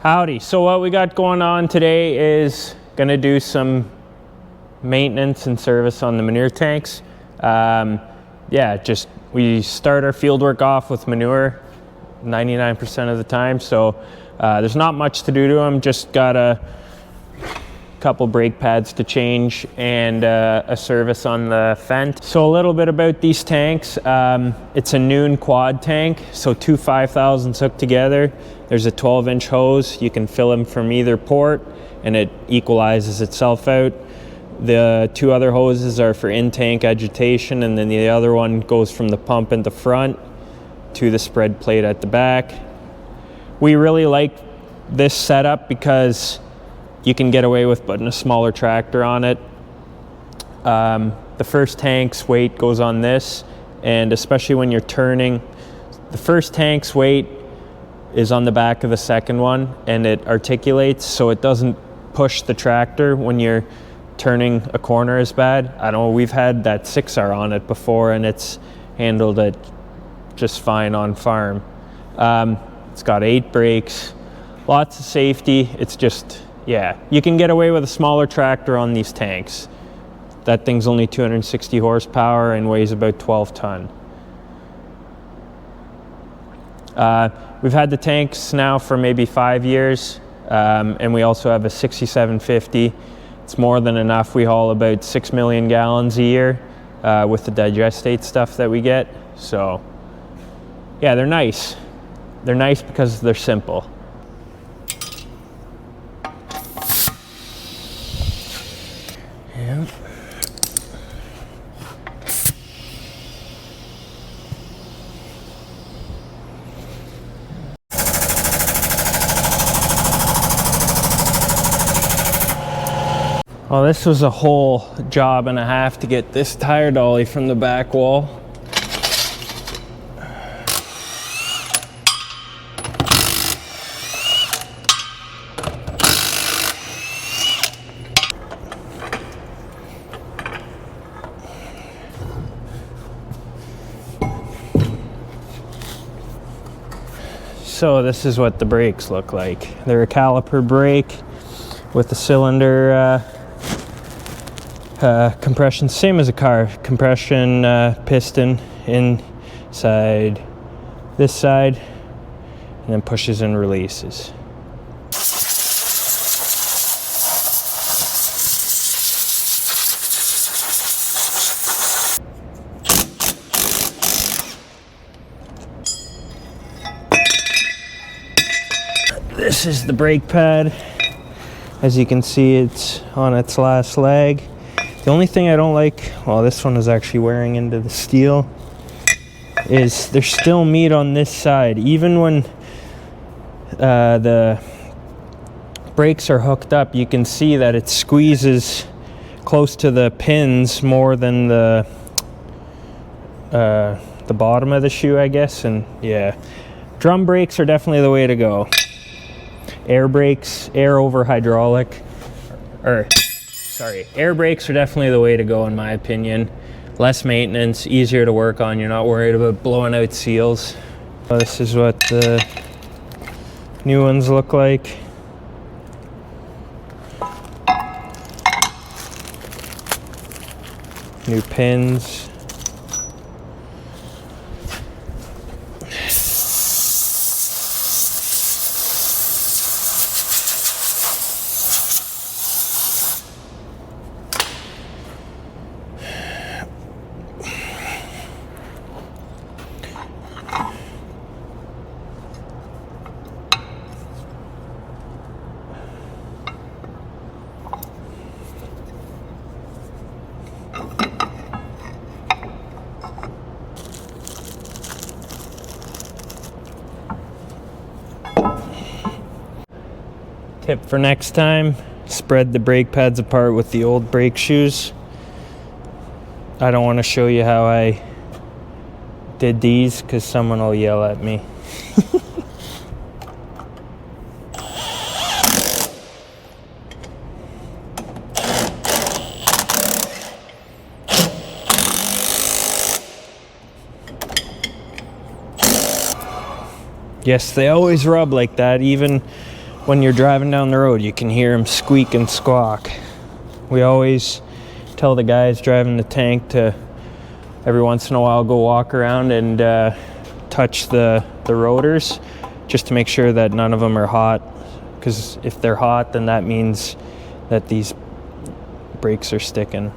Howdy. So what we got going on today is gonna do some maintenance and service on the manure tanks. We start our field work off with manure 99% of the time. So there's not much to do to them. Just got a couple brake pads to change and a service on the fent. So a little bit about these tanks. It's a Noon quad tank, so two 5,000s hooked together. There's a 12-inch hose. You can fill them from either port and it equalizes itself out. The two other hoses are for in-tank agitation, and then the other one goes from the pump in the front to the spread plate at the back. We really like this setup because you can get away with putting a smaller tractor on it. The first tank's weight goes on this, and especially when you're turning, the first tank's weight is on the back of the second one, and it articulates so it doesn't push the tractor when you're turning a corner as bad. I know we've had that 6R on it before and it's handled it just fine on farm. It's got 8 brakes, lots of safety. It's just, yeah, you can get away with a smaller tractor on these tanks. That thing's only 260 horsepower and weighs about 12 ton. We've had the tanks now for maybe 5 years, and we also have a 6750. It's more than enough. We haul about 6 million gallons a year with the digestate stuff that we get. So yeah, they're nice. They're nice because they're simple. Yeah. Well, this was a whole job and a half to get this tire dolly from the back wall. So this is what the brakes look like. They're a caliper brake with the cylinder compression, same as a car, compression piston inside this side, and then pushes and releases. This is the brake pad. As you can see, it's on its last leg. The only thing I don't like, well, this one is actually wearing into the steel, is there's still meat on this side. Even when the brakes are hooked up, you can see that it squeezes close to the pins more than the bottom of the shoe, I guess. And yeah, drum brakes are definitely the way to go. Air brakes, air over hydraulic, air brakes are definitely the way to go in my opinion. Less maintenance, easier to work on, you're not worried about blowing out seals. This is what the new ones look like. New pins. Tip for next time, spread the brake pads apart with the old brake shoes. I don't want to show you how I did these because someone will yell at me. Yes, they always rub like that, even when you're driving down the road, you can hear them squeak and squawk. We always tell the guys driving the tank to every once in a while go walk around and touch the rotors just to make sure that none of them are hot, because if they're hot, then that means that these brakes are sticking.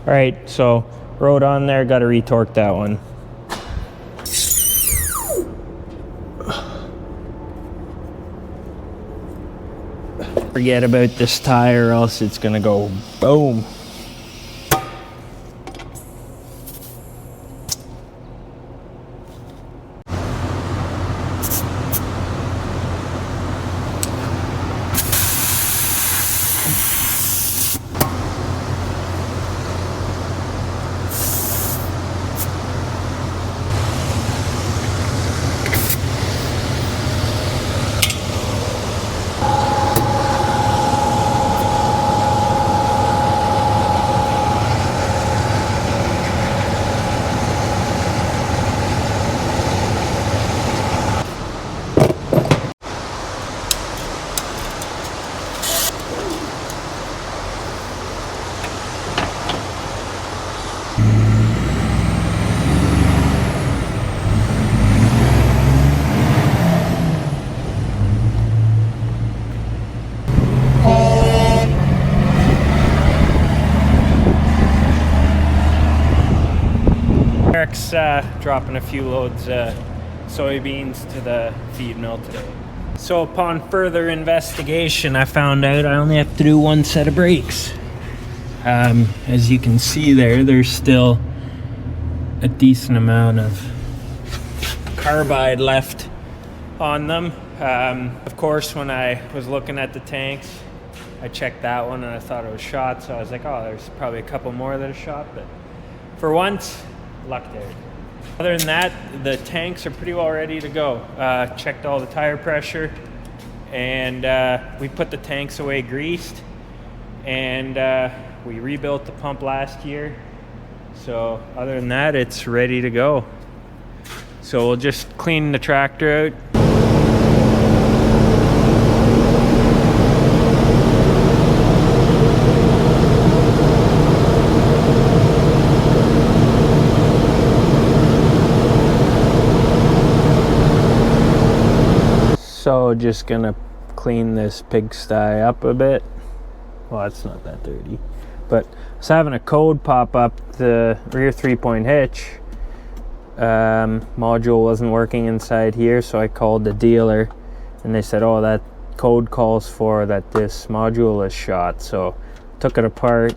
All right, so rode on there, got to retorque that one. Forget about this tire, or else it's gonna go boom. Eric's dropping a few loads of soybeans to the feed mill today. So upon further investigation, I found out I only have to do one set of brakes. As you can see there, there's still a decent amount of carbide left on them. Of course, when I was looking at the tanks, I checked that one and I thought it was shot, so I was like, oh, there's probably a couple more that are shot, but for once, luck there. Other than that, the tanks are pretty well ready to go. Checked all the tire pressure, and we put the tanks away greased, and we rebuilt the pump last year. So other than that, it's ready to go. So we'll just clean the tractor out. So just gonna clean this pigsty up a bit. Well, it's not that dirty, but I was having a code pop up. The rear 3-point hitch module wasn't working inside here, so I called the dealer and they said, oh, that code calls for that this module is shot. So took it apart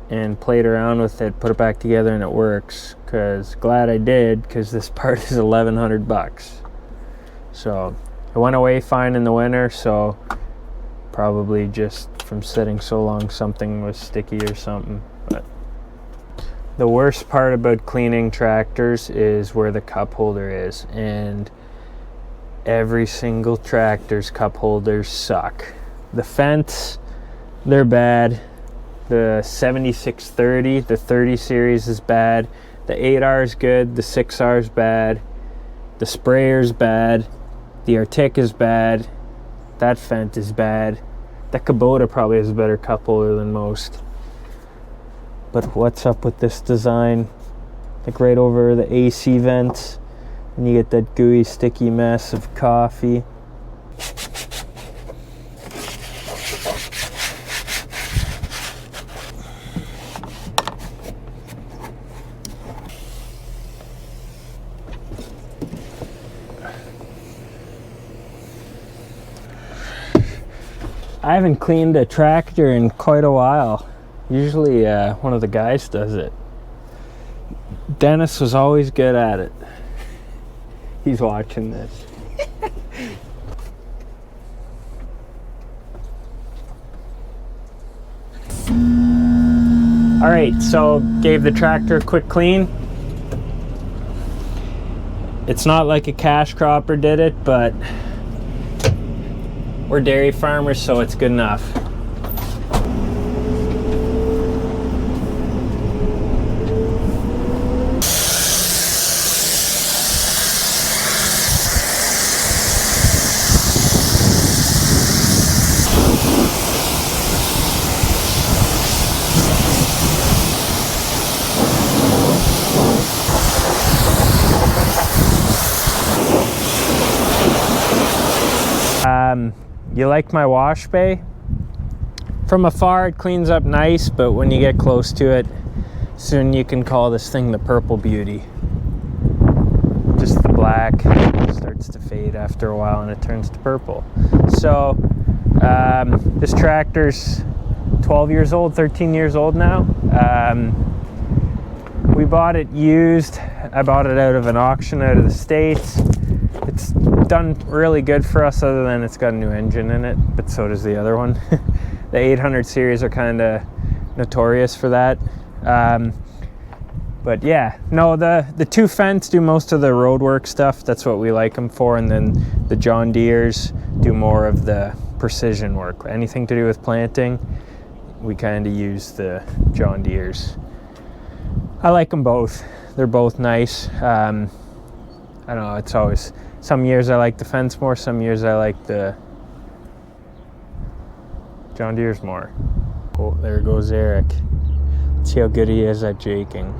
and played around with it, put it back together, and it works. Glad I did, because this part is $1,100. So it went away fine in the winter, so probably just from sitting so long something was sticky or something. But the worst part about cleaning tractors is where the cup holder is, and every single tractor's cup holders suck. The Fendt, they're bad. The 7630, the 30 series is bad. The 8R is good, the 6R is bad. The sprayer's bad. The Arctic is bad. That Fendt is bad. That Kubota probably has a better cup holder than most. But what's up with this design? Like right over the AC vents, and you get that gooey, sticky mess of coffee. I haven't cleaned a tractor in quite a while. Usually one of the guys does it. Dennis was always good at it. He's watching this. All right, so gave the tractor a quick clean. It's not like a cash cropper did it, but we're dairy farmers, so it's good enough. You like my wash bay? From afar it cleans up nice, but when you get close to it, soon you can call this thing the purple beauty. Just the black starts to fade after a while and it turns to purple. So this tractor's 12 years old, 13 years old now. We bought it used. I bought it out of an auction out of the States. It's done really good for us, other than it's got a new engine in it, but so does the other one. The 800 series are kind of notorious for that. But yeah, no, the two Fendt do most of the road work stuff. That's what we like them for. And then the John Deeres do more of the precision work. Anything to do with planting, we kind of use the John Deeres. I like them both. They're both nice. I don't know, it's always, some years I like the Fendt more, some years I like the John Deere's more. Oh, there goes Eric. Let's see how good he is at jaking.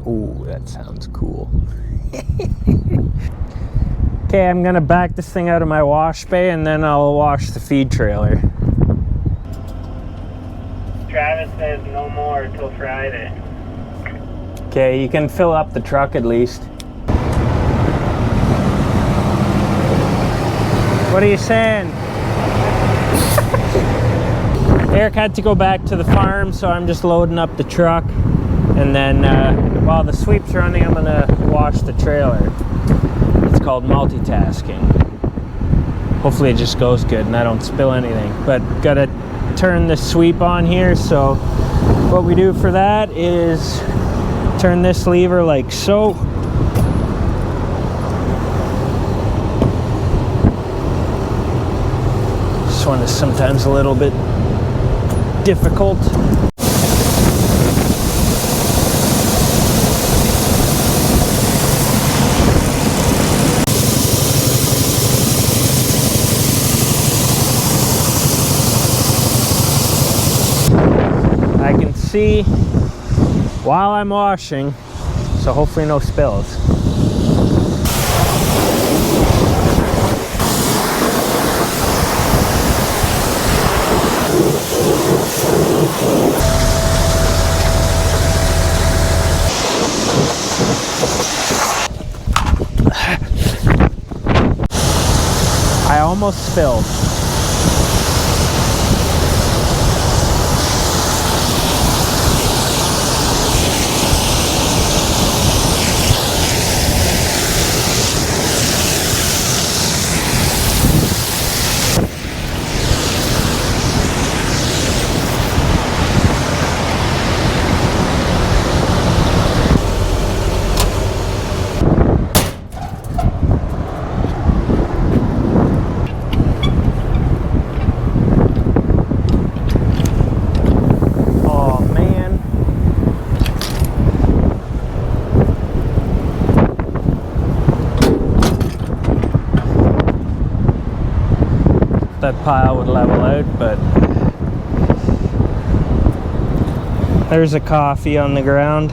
Oh, that sounds cool. Okay, I'm gonna back this thing out of my wash bay and then I'll wash the feed trailer. Travis says no more until Friday. Okay, you can fill up the truck at least. What are you saying? Eric had to go back to the farm, so I'm just loading up the truck. And then while the sweep's running, I'm gonna wash the trailer. It's called multitasking. Hopefully it just goes good and I don't spill anything. But gotta turn the sweep on here, so what we do for that is turn this lever like so. This one is sometimes a little bit difficult. I can see while I'm washing, so hopefully no spills. I almost spilled. That pile would level out, but there's a coffee on the ground.